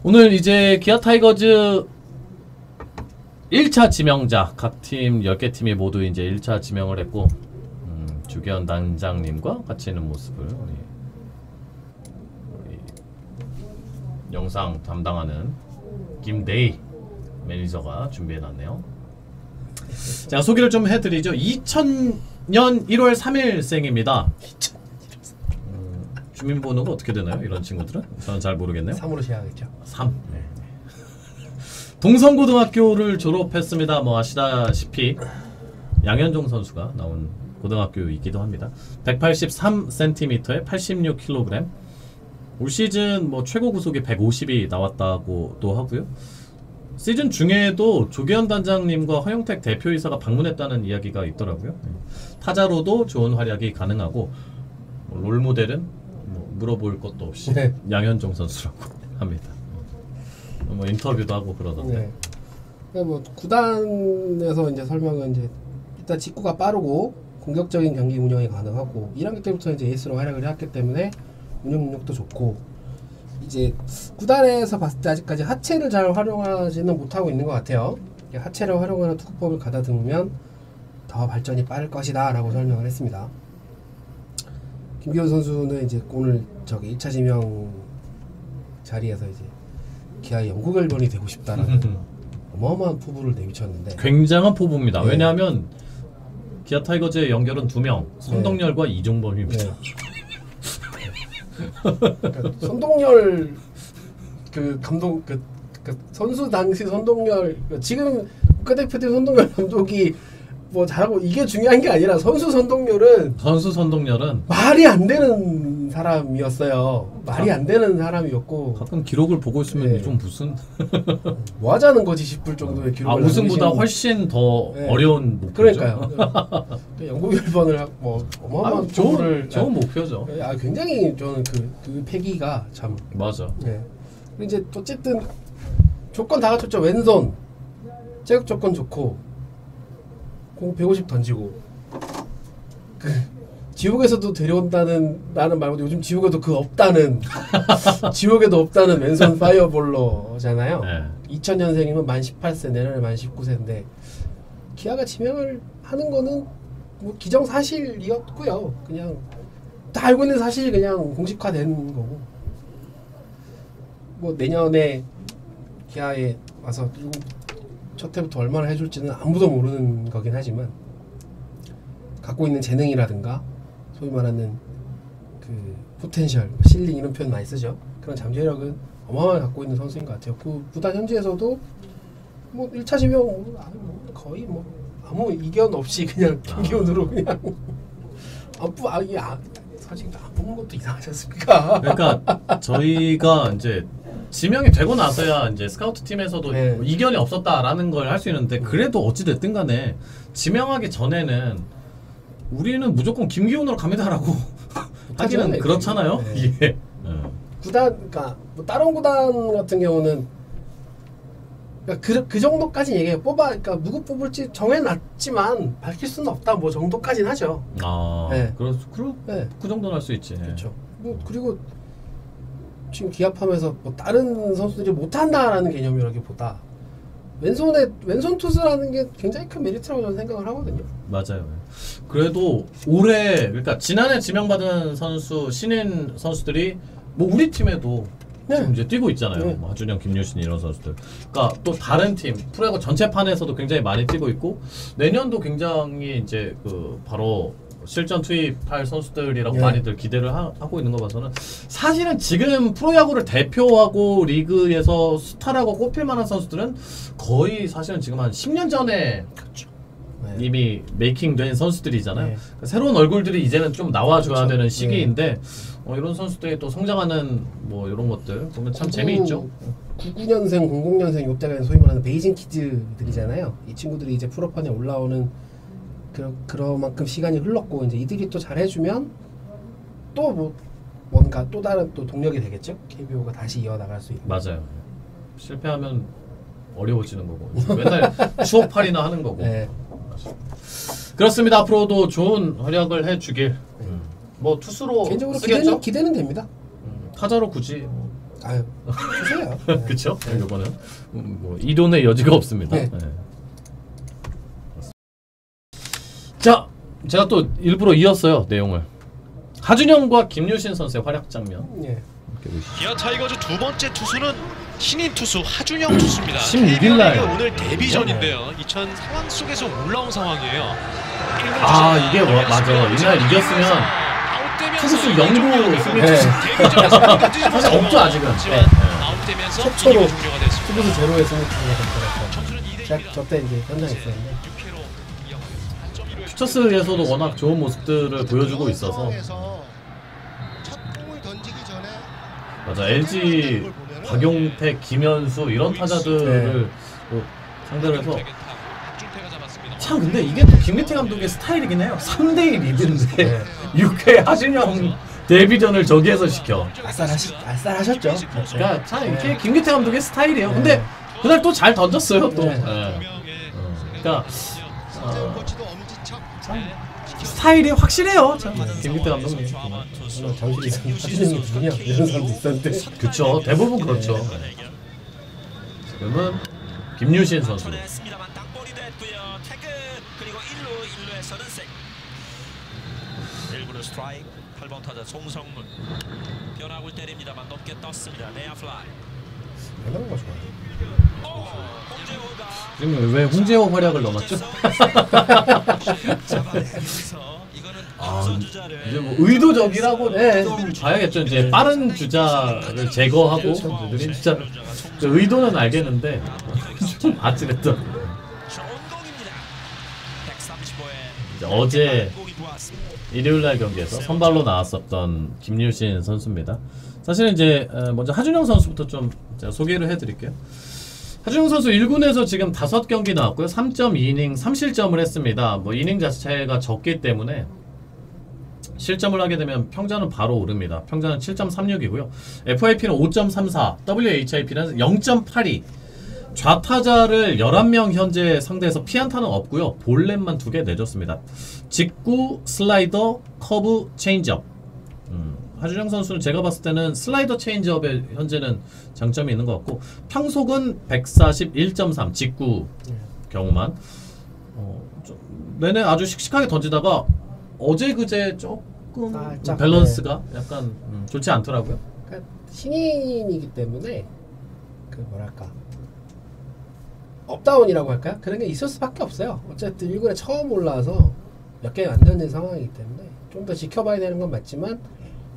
오늘 이제 기아 타이거즈 1차 지명자 각 팀 10개 팀이 모두 이제 1차 지명을 했고 주기현 단장님과 같이 있는 모습을 우리 영상 담당하는 김대희 매니저가 준비해놨네요. 제가 소개를 좀 해드리죠. 2000년 1월 3일생입니다. 주민번호가 어떻게 되나요? 이런 친구들은? 저는 잘 모르겠네요. 3으로 시작하겠죠. 3. 네. 동성고등학교를 졸업했습니다. 뭐 아시다시피 양현종 선수가 나온 고등학교이기도 합니다. 183cm에 86kg. 올 시즌 뭐 최고 구속이 150이 나왔다고도 하고요. 시즌 중에도 조기현 단장님과 허영택 대표이사가 방문했다는 이야기가 있더라고요. 타자로도 좋은 활약이 가능하고 롤모델은 뭐 물어볼 것도 없이 네. 양현종 선수라고 합니다. 뭐 인터뷰도 하고 그러던데. 네. 그러니까 뭐 구단에서 이제 설명은 이제 일단 직구가 빠르고 공격적인 경기 운영이 가능하고 1학년 때부터 이제 에이스로 활약을 해왔기 때문에 운영 능력도 좋고 이제 구단에서 봤을 때 아직까지 하체를 잘 활용하지는 못하고 있는 것 같아요. 하체를 활용하는 투구법을 가다듬으면 더 발전이 빠를 것이다 라고 설명을 했습니다. 김기현 선수는 이제 오늘 저기 1차 지명 자리에서 이제 기아의 영국 앨범이 되고 싶다라는 어마어마한 포부를 내비쳤는데 굉장한 포부입니다. 네. 왜냐하면 기아 타이거즈의 연결은 2명, 손동열과 이종범입니다. 네. 그러니까 손동열 그 감독 그 선수 당시 손동열 지금 국가대표팀 손동열 감독이 뭐 잘하고 이게 중요한 게 아니라 선수 손동열은 말이 안 되는 사람이었어요. 말이 안 되는 사람이었고 가끔 기록을 보고 있으면 네. 좀 무슨 뭐 하자는 거지 싶을 정도의 기록을 우승보다 남기신... 훨씬 더 네. 어려운 목표죠. 그러니까요. 영국 열번을 뭐 어마어마한 좋은 목표죠. 굉장히 저는 그 패기가 참 맞아. 네. 이제 어쨌든 조건 다 갖췄죠. 왼손 체격 조건 좋고 공 150 던지고 그 지옥에서도 데려온다는 라는 말보다 요즘 지옥에도 그 없다는 지옥에도 없다는 왼손 파이어볼러잖아요. 네. 2000년생이면 만 18세 내년에 만 19세인데 기아가 지명을 하는 거는 뭐 기정사실이었고요. 그냥 다 알고 있는 사실이 그냥 공식화된 거고 뭐 내년에 기아에 와서 첫 해부터 얼마나 해줄지는 아무도 모르는 거긴 하지만 갖고 있는 재능이라든가 소위 말하는 그 포텐셜, 실링 이런 표현 많이 쓰죠. 그런 잠재력은 어마어마하게 갖고 있는 선수인 것 같아요. 그 구단 현지에서도 뭐 1차 지명 거의 뭐 아무 이견 없이 그냥 김기훈으로 그냥 사실 안 뽑는 것도 이상하지 않습니까? 그러니까 저희가 이제 지명이 되고 나서야 이제 스카우트 팀에서도 네. 뭐 이견이 없었다라는 걸 할 수 있는데 그래도 어찌 됐든 간에 지명하기 전에는 우리는 무조건 김기훈으로 갑니다라고 하기는 그렇잖아요. 네. 예. 구단, 그러니까 뭐 다른 구단 같은 경우는 그러니까 그 정도까지 얘기해요. 그러니까 누구 뽑을지 정해놨지만 밝힐 수는 없다. 뭐 정도까지는 하죠. 네. 네. 그 정도는 할 수 있지. 그렇죠. 뭐 그리고 지금 기합하면서 뭐 다른 선수들이 못한다라는 개념이라기보다 왼손 투수라는 게 굉장히 큰 메리트라고 저는 생각을 하거든요. 맞아요. 그래도 올해 그러니까 지난해 지명받은 선수 신인 선수들이 뭐 우리 팀에도 네. 지금 이제 뛰고 있잖아요. 네. 뭐 하준영, 김유신 이런 선수들. 그러니까 또 다른 팀 프로야구 전체판에서도 굉장히 많이 뛰고 있고 내년도 굉장히 이제 그 바로 실전 투입할 선수들이라고 네. 많이들 기대를 하고 있는 거 봐서는 사실은 지금 프로야구를 대표하고 리그에서 스타라고 꼽힐 만한 선수들은 거의 사실은 지금 한 10년 전에 그렇죠. 이미 메이킹된 선수들이잖아요. 네. 그러니까 새로운 얼굴들이 이제는 좀 나와줘야 그렇죠. 되는 시기인데 이런 선수들이 또 성장하는 뭐 이런 것들 보면 참 재미있죠. 99년생, 00년생 요때가 소위 말하는 베이징 키즈들이잖아요. 이 친구들이 이제 프로판에 올라오는 그런 만큼 시간이 흘렀고 이제 이들이 또 잘해주면 또 뭐 뭔가 또 다른 또 동력이 되겠죠. KBO가 다시 이어나갈 수 있는. 맞아요. 실패하면 어려워지는 거고 맨날 추억팔이나 하는 거고. 네. 그렇습니다. 앞으로도 좋은 활약을 해주길. 뭐 투수로 개인적으로 쓰겠죠? 기대는 됩니다. 타자로 굳이 뭐 아유, 주세요. 네. 그쵸? 이거는 뭐 이론의 여지가 없습니다. 네. 네. 자, 제가 또 일부러 이었어요 내용을. 하준영과 김유신 선수의 활약 장면. 예. 기아 타이거즈 두 번째 투수는 신인 투수 하준영 투수입니다. 16일 날. KBO 리그 오늘 데뷔전인데요. 이천 상황 속에서 올라온 상황이에요. 아 이게 뭐, 맞아. 이날 이겼으면 투수 영구 승리 네. 사실 없죠 아직은. 네. 아웃되면서 최초로 이닝이 종료가 됐습니다. 투구수 제로에 승리팀이 됐더라고요. 점수는 2대 제가 저때 이제 현장에 있었는데 6회로 이어가겠습니다. 퓨처스에서도 워낙 좋은 모습들을 보여주고 있어서 첫 공을 던지기 전에 맞아 LG 박용택, 김현수 이런 타자들을 또 상대로 해서 박준태가 잡았습니다. 참 근데 이게 또 김기태 감독의 스타일이긴 해요. 3대1 리드인데 네. 6회 하준영 데뷔전을 저기에서 시켜. 알싸하셨죠. 그러니까 참 이게 김기태 감독의 스타일이에요. 근데 그날 또 잘 던졌어요 또. 네. 네. 그러니까 선재훈 코치도 엄지척 스타일이 확실해요. 참 김기태 감독님. 정신이 있었는데 누구냐 이런 사람도 있었는데 그렇죠. 대부분 그렇죠. 지금은 김유신 선수. 했습니다만 땅볼이 됐고요. 태그 그리고 1루에서는 생. 1구로 스트라이크. 8번 타자 송성문. 변화구를 때립니다만 높게 떴습니다. 내야 플라이. 이런 거 좋아요. 홍재호가 지금 왜 홍재호 활약을 넣어놨죠? 잡아내면서 이거는 아, 주자를 이제 뭐 의도적이라고 좀 봐야겠죠. 이제 빠른 주자를 제거하고 그렇죠. 느린 주자를 그 의도는 알겠는데 좀 아찔했던. 좋은공입니다. 135에 이제 어제 공이 보았습니다. 일요일날 경기에서 선발로 나왔었던 김유신 선수입니다. 사실은 이제 먼저 하준영 선수부터 좀 제가 소개를 해드릴게요. 하준영 선수 1군에서 지금 5경기 나왔고요. 3.2이닝 3실점을 했습니다. 뭐 이닝 자체가 적기 때문에 실점을 하게 되면 평자는 바로 오릅니다. 평자는 7.36이고요. FIP는 5.34, WHIP는 0.82. 좌타자를 11명 현재 상대에서 피안타는 없고요. 볼넷만 2개 내줬습니다. 직구, 슬라이더, 커브, 체인지업. 하준영 선수는 제가 봤을 때는 슬라이더 체인지업에 현재는 장점이 있는 것 같고 평속은 141.3 직구 경우만 내내 아주 씩씩하게 던지다가 어제 그제 조금 살짝, 밸런스가 약간 좋지 않더라고요. 그러니까 신인이기 때문에 그 뭐랄까 업다운이라고 할까요? 그런 게 있을 수밖에 없어요. 어쨌든 1군에 처음 올라와서 몇 개 안 던진 상황이기 때문에 좀 더 지켜봐야 되는 건 맞지만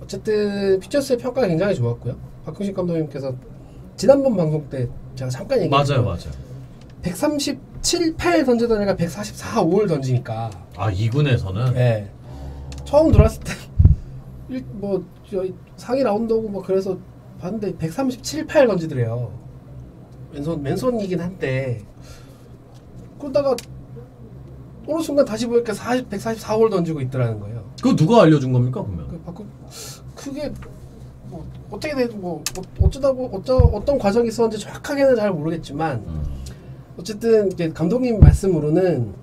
어쨌든 퓨처스의 평가가 굉장히 좋았고요. 박흥식 감독님께서 지난번 방송 때 제가 잠깐 얘기했죠. 맞아요. 137, 8 던지던 애가 144, 5를 던지니까 아 2군에서는 네. 처음 들어왔을 때 뭐 상위 라운드 오고 뭐 그래서 봤는데 137, 8 던지더래요. 맨손이긴 한데 그러다가 어느 순간 다시 보니까 144, 5를 던지고 있더라는 거예요. 그거 누가 알려준 겁니까 그러면? 그게 뭐 어떻게 뭐 어떤 과정이 있었는지 정확하게는 잘 모르겠지만 어쨌든 감독님 말씀으로는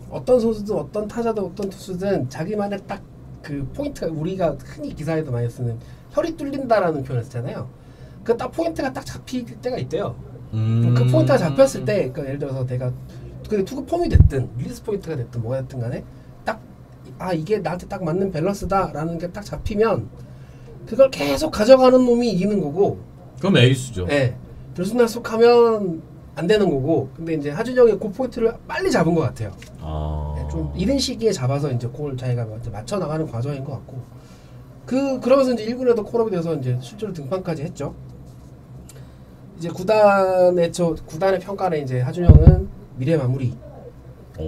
어떤 선수든 어떤 타자든 어떤 투수든 자기만의 딱 그 포인트가 우리가 흔히 기사에도 많이 쓰는 혈이 뚫린다라는 표현을 쓰잖아요. 그 딱 포인트가 딱 잡힐 때가 있대요. 그 포인트가 잡혔을 때 그러니까 예를 들어서 내가 그 투구 폼이 됐든 릴리스 포인트가 됐든 뭐가 됐든 간에 딱 이게 나한테 딱 맞는 밸런스다라는 게 딱 잡히면 그걸 계속 가져가는 놈이 이기는 거고. 그럼 에이스죠. 네. 들쑥날쑥하면 안 되는 거고. 근데 이제 하준영이 그 포인트를 빨리 잡은 것 같아요. 네, 좀 이른 시기에 잡아서 이제 그걸 자기가 맞춰 나가는 과정인 것 같고. 그러면서 이제 1군에도 콜업이 돼서 이제 실제로 등판까지 했죠. 이제 구단의 평가는 이제 하준영은 미래 마무리. 네.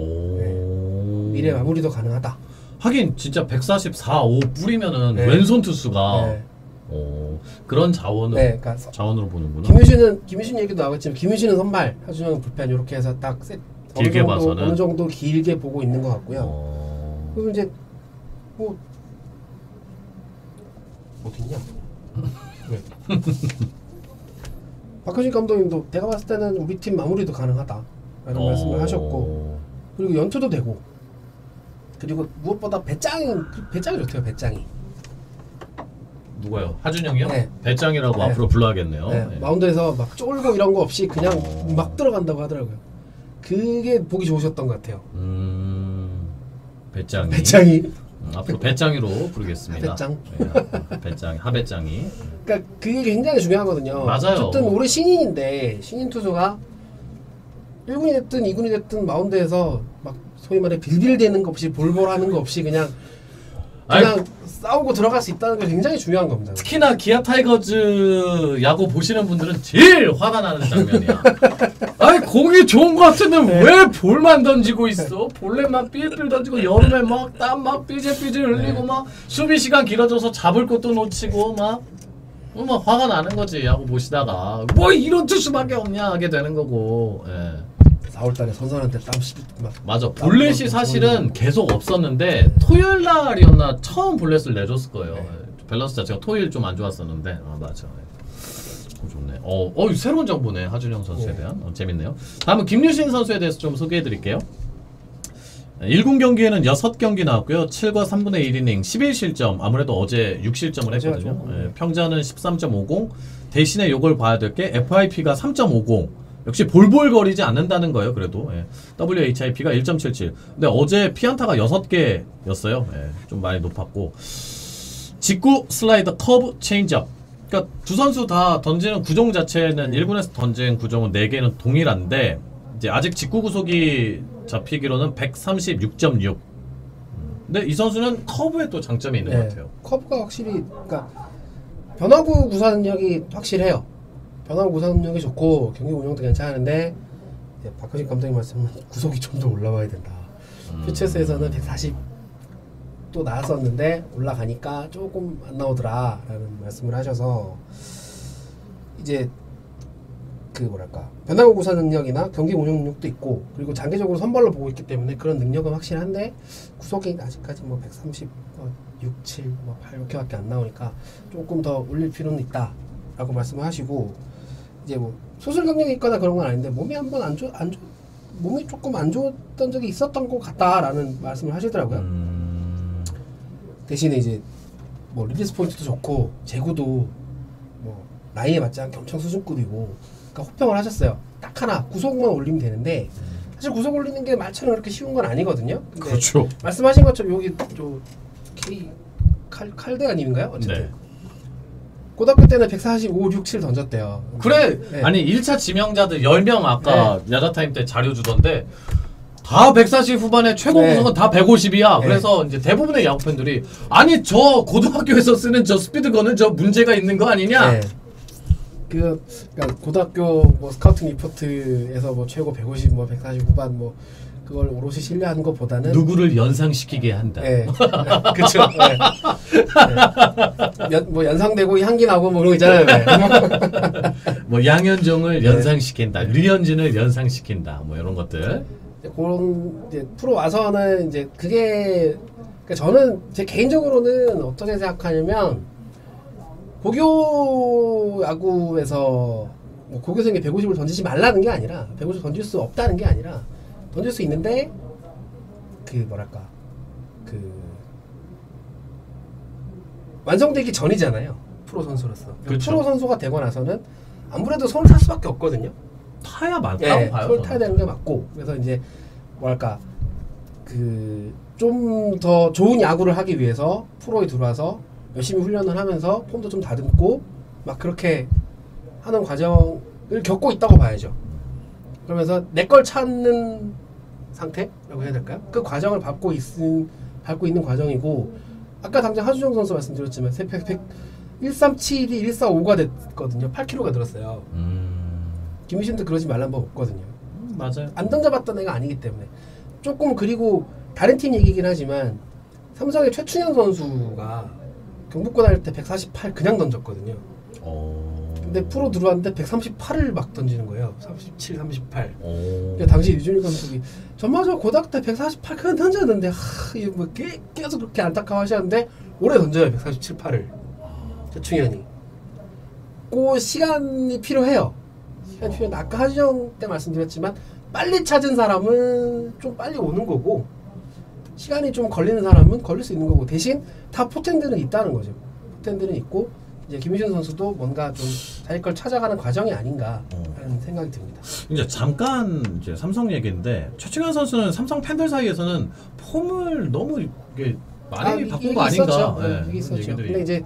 미래 마무리도 가능하다. 하긴 진짜 144, 5 뿌리면은 네. 왼손 투수가 네. 그런 자원을 네, 그러니까 자원으로 보는구나. 김유신 얘기도 나왔지만 김유신은 선발, 하준영은 불펜 이렇게 해서 딱 길게 봐서는 어느 정도 길게 보고 있는 것 같고요. 그리고 이제 뭐 어딨냐? 네. 박효신 감독님도 내가 봤을 때는 우리 팀 마무리도 가능하다 라는 말씀을 하셨고 그리고 연투도 되고 그리고 무엇보다 배짱이 좋대요. 배짱이 누가요? 하준영이요? 네. 배짱이라고 네. 앞으로 불러야겠네요. 네, 네. 마운드에서 막 쫄고 이런 거 없이 그냥 막 들어간다고 하더라고요. 그게 보기 좋으셨던 것 같아요. 배짱이. 배짱이. 앞으로 배짱이로 부르겠습니다. 하배짱. 네, 배짱, 하배짱이. 그러니까 그게 굉장히 중요하거든요. 맞아요. 어쨌든 올해 신인인데 신인 투수가 1군이 됐든 2군이 됐든 마운드에서 막 소위 말해 빌빌대는 거 없이 볼볼하는 거 없이 그냥 싸우고 들어갈 수 있다는 게 굉장히 중요한 겁니다. 특히나 기아 타이거즈 야구 보시는 분들은 제일 화가 나는 장면이야. 아니 공이 좋은 거 같은데 왜 볼만 던지고 있어? 볼넷만 삘삘 던지고 여름에 막 땀 막 삐질삐질 흘리고 막 수비 시간 길어져서 잡을 것도 놓치고 막 화가 나는 거지. 야구 보시다가 뭐 이런 투수밖에 없냐 하게 되는 거고. 예. 4월달에 선선한테 땀 씹 막. 맞아. 볼넷이 사실은 계속 없었는데 토요일 날이었나 처음 볼넷을 내줬을 거예요. 네. 밸런스 자체가 토요일 좀 안 좋았었는데 맞아. 좋네. 새로운 정보네. 하준영 선수에 대한. 재밌네요. 다음은 김유신 선수에 대해서 좀 소개해드릴게요. 1군 경기에는 6경기 나왔고요. 7과 3분의 1이닝 11실점. 아무래도 어제 6실점을 했거든요. 평자는 13.50. 대신에 요걸 봐야 될 게 FIP가 3.50. 역시 볼볼거리지 않는다는 거예요. 그래도 WHIP가 1.77. 근데 어제 피안타가 6개였어요. 좀 많이 높았고 직구, 슬라이더, 커브, 체인지업. 그러니까 두 선수 다 던지는 구종 자체는 1군에서 던진 구종은 4개는 동일한데 이제 아직 직구 구속이 잡히기로는 136.6. 근데 이 선수는 커브에 또 장점이 있는 것 같아요. 커브가 확실히 그러니까 변화구 구사 능력이 확실해요. 변화구 구사 능력이 좋고 경기 운영도 괜찮은데 박효식 감독님 말씀은 구속이 좀 더 올라와야 된다. 퓨처스에서는 140 또 나왔었는데 올라가니까 조금 안 나오더라 라는 말씀을 하셔서 이제 그 뭐랄까 변화구 구사 능력이나 경기 운영 능력도 있고 그리고 장기적으로 선발로 보고 있기 때문에 그런 능력은 확실한데 구속이 아직까지 뭐 130, 6, 7, 8 이렇게밖에 안 나오니까 조금 더 올릴 필요는 있다 라고 말씀을 하시고 이제 뭐 수술 경력이 있거나 그런 건 아닌데 몸이 한번 몸이 조금 안 좋았던 적이 있었던 것 같다라는 말씀을 하시더라고요. 대신에 이제 뭐 리리스 포인트도 좋고 제구도 뭐 나이에 맞지 않게 엄청 수준급이고 그러니까 호평을 하셨어요. 딱 하나 구속만 올리면 되는데 사실 구속 올리는 게 말처럼 그렇게 쉬운 건 아니거든요. 근데 그렇죠. 말씀하신 것처럼 여기 저 K 칼데아님인가요? 어쨌든 네. 고등학교 때는 145, 6, 7 던졌대요. 그래. 네. 아니 1차 지명자들 10명 아까 야자타임 때 자료 주던데 다 140 후반에 최고 구속은 다 150이야. 그래서 이제 대부분의 야구 팬들이 아니 저 고등학교에서 쓰는 저 스피드건은 저 문제가 있는 거 아니냐? 그러니까 고등학교 뭐 스카우팅 리포트에서 뭐 최고 150, 뭐 140 후반 뭐 그걸 오롯이 신뢰하는 것보다는 누구를 연상시키게 한다. 그렇죠. 뭐 연상되고 향기 나고 뭐 그런 거 있잖아요. 뭐 양현종을 연상시킨다, 류현진을 연상시킨다, 뭐 이런 것들. 그런 이제 프로 와서는 이제 그게 그러니까 저는 제 개인적으로는 어떻게 생각하냐면 고교 야구에서 뭐 고교생이 150을 던지지 말라는 게 아니라 150 던질 수 없다는 게 아니라 던질 수 있는데 그 뭐랄까 그 완성되기 전이잖아요. 프로 선수로서. 그렇죠. 프로 선수가 되고 나서는 아무래도 손을 탈 수밖에 없거든요. 타야 맞다고 봐요. 손을 타야 되는 게 맞고 그래서 이제 뭐랄까 그 좀 더 좋은 야구를 하기 위해서 프로에 들어와서 열심히 훈련을 하면서 폼도 좀 다듬고 막 그렇게 하는 과정을 겪고 있다고 봐야죠. 그러면서 내 걸 찾는 상태라고 해야 될까요? 그 과정을 밟고 있는 과정이고 아까 당장 하준영 선수 말씀드렸지만 137이 145가 됐거든요. 8kg가 늘었어요. 김유신도 그러지 말란 법 없거든요. 맞아요. 안 던져봤던 애가 아니기 때문에 조금 그리고 다른 팀 얘기긴 하지만 삼성의 최충현 선수가 경북고 다닐 때 148 그냥 던졌거든요. 근데 프로 들어왔는데 138을 막 던지는 거예요. 37, 38. 그러니까 당시 유준일 감독이 전마저 고등학교 때 148 그냥 던졌는데 이거 뭐 계속 그렇게 안타까워하셨는데 오래 던져요. 147, 8을 최충현이. 그 시간이 필요해요. 시간이 필요한데 아까 하준영 때 말씀드렸지만 빨리 찾은 사람은 좀 빨리 오는 거고 시간이 좀 걸리는 사람은 걸릴 수 있는 거고 대신 다 포텐들은 있다는 거죠. 팬들은 있고 이제 김유신 선수도 뭔가 좀 자기 걸 찾아가는 과정이 아닌가 하는 생각이 듭니다. 이제 잠깐 이제 삼성 얘기인데 최충현 선수는 삼성 팬들 사이에서는 폼을 너무 이게 많이 바꾼 거 아닌가? 있었죠. 네, 이게 있었죠. 얘기들이. 근데 이제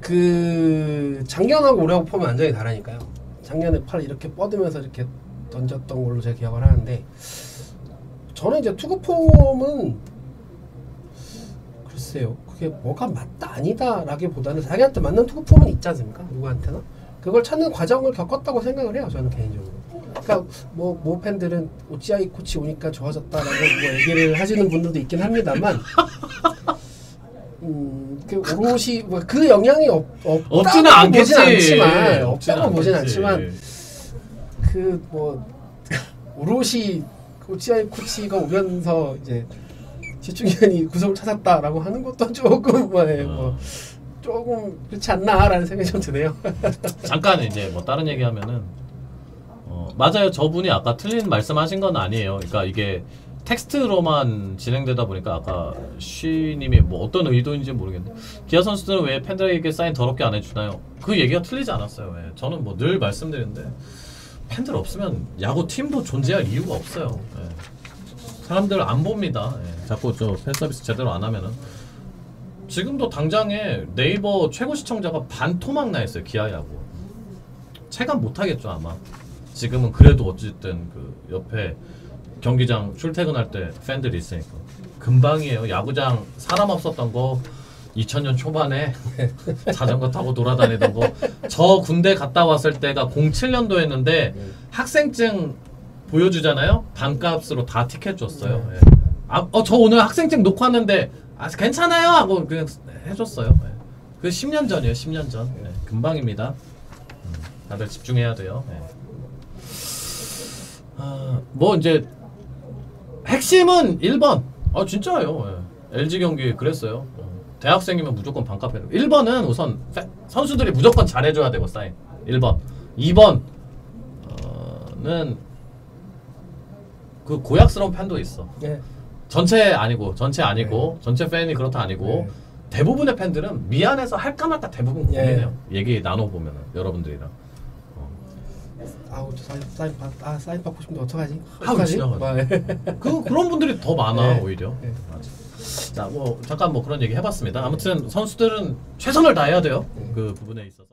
그 작년하고 올해하고 폼이 완전히 다르니까요. 작년에 팔 이렇게 뻗으면서 이렇게 던졌던 걸로 제가 기억을 하는데 저는 이제 투구 폼은 글쎄요. 그게 뭐가 맞다 아니다라기보다는 자기한테 맞는 투구 폼은 있지 않습니까? 누구한테나 그걸 찾는 과정을 겪었다고 생각을 해요. 저는 개인적으로. 그러니까 뭐 팬들은 오치아이 코치 오니까 좋아졌다라고 뭐 얘기를 하시는 분들도 있긴 합니다만, 그 오롯이 뭐 그 영향이 없지는 않겠지. 없다고 보진 않지만 그 뭐 오롯이 오치아이 코치가 오면서 이제 최충현이 구석을 찾았다라고 하는 것도 조금 뭐 조금 그렇지 않나라는 생각이 좀 드네요. 잠깐 이제 뭐 다른 얘기하면은 맞아요. 저분이 아까 틀린 말씀하신 건 아니에요. 그러니까 이게 텍스트로만 진행되다 보니까 아까 쉬님이 뭐 어떤 의도인지 모르겠는데 기아 선수들은 왜 팬들에게 사인 더럽게 안 해주나요? 그 얘기가 틀리지 않았어요. 예. 저는 뭐 늘 말씀드리는데 팬들 없으면 야구 팀도 존재할 이유가 없어요. 예. 사람들 안 봅니다. 예. 자꾸 저 팬 서비스 제대로 안 하면은 지금도 당장에 네이버 최고 시청자가 반토막 나 있어요. 기아 야구. 체감 못 하겠죠 아마. 지금은 그래도 어쨌든 그 옆에 경기장 출퇴근할 때 팬들이 있으니까 금방이에요. 야구장 사람 없었던 거 2000년 초반에 자전거 타고 돌아다니던 거 저 군대 갔다 왔을 때가 07년도였는데 학생증 보여주잖아요. 반값으로 다 티켓 줬어요. 예. 저 오늘 학생증 놓고 왔는데 괜찮아요 하고 그냥 해줬어요. 예. 그 10년 전이에요. 10년 전. 예. 금방입니다. 다들 집중해야 돼요. 예. 뭐 이제 핵심은 1번. 진짜요. 예. LG 경기 그랬어요. 대학생이면 무조건 반값 해요. 1번은 우선 선수들이 무조건 잘해줘야 되고 사인. 1번. 2번는 그 고약스러운 팬도 있어. 네. 전체 아니고 전체 팬이 그렇다 아니고 대부분의 팬들은 미안해서 할까 말까 대부분 고민해요. 얘기 나눠보면은 여러분들이랑. 아우 저 사인 받고 싶은데 어떡하지? 그런 분들이 더 많아. 네. 오히려. 네. 맞아. 자, 뭐 잠깐 뭐 그런 얘기 해봤습니다. 아무튼 선수들은 최선을 다해야 돼요. 그 부분에 있어서.